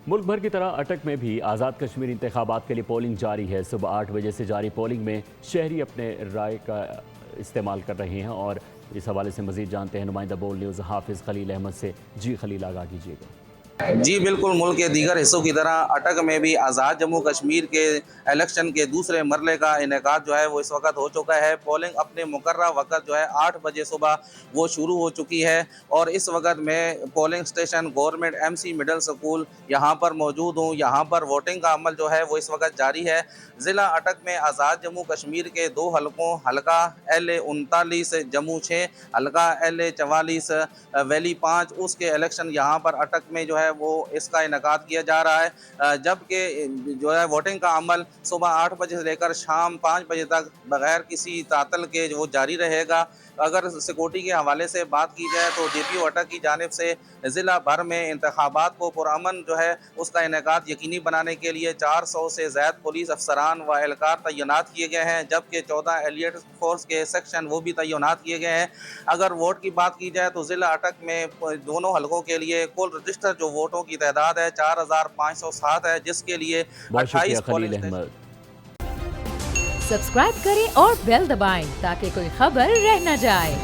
ملک بھر کی طرح اٹک میں بھی آزاد کشمیر انتخابات کے لیے پولنگ جاری ہے۔ صبح 8 بجے سے جاری پولنگ میں شہری اپنے رائے کا استعمال کر رہے ہیں، اور اس حوالے سے مزید جانتے ہیں نمائندہ بول نیوز حافظ خلیل احمد سے۔ جی خلیل، آگاہ کیجیے گا۔ جی بالکل، ملک کے دیگر حصوں کی طرح اٹک میں بھی آزاد جموں کشمیر کے الیکشن کے دوسرے مرحلے کا انعقاد جو ہے وہ اس وقت ہو چکا ہے۔ پولنگ اپنے مقررہ وقت جو ہے 8 بجے صبح وہ شروع ہو چکی ہے، اور اس وقت میں polling station government MC middle school یہاں پر موجود ہوں۔ یہاں پر ووٹنگ کا عمل جو ہے وہ اس وقت جاری ہے۔ ضلع اٹک میں آزاد جموں کشمیر کے 2 حلقوں، حلقہ LA 39 جموں 6، حلقہ LA 44 ویلی 5، اس کے الیکشن یہاں پر اٹک میں جو ہے وہ اس کا انعقاد کیا جا رہا ہے، جبکہ جو ہے ووٹنگ کا عمل صبح 8 بجے سے لے کر شام 5 بجے تک بغیر کسی تعطل کے وہ جاری رہے گا۔ اگر سیکورٹی کے حوالے سے بات کی جائے تو DPO اٹک کی جانب سے ضلع بھر میں انتخابات کو پرامن جو ہے اس کا انعقاد یقینی بنانے کے لیے 400 سے زائد پولیس افسران و اہلکار تعینات کیے گئے ہیں، جبکہ 14 ایلیٹ فورس کے سیکشن وہ بھی تعینات کیے گئے ہیں۔ اگر ووٹ کی بات کی جائے تو ضلع اٹک میں دونوں حلقوں کے لیے کل رجسٹر جو ووٹوں کی تعداد ہے 4507 ہے، جس کے لیے بہت شکریہ 28 خلیل پولنگ احمد۔ سبسکرائب کریں اور بیل دبائیں تاکہ کوئی خبر رہ نہ جائے۔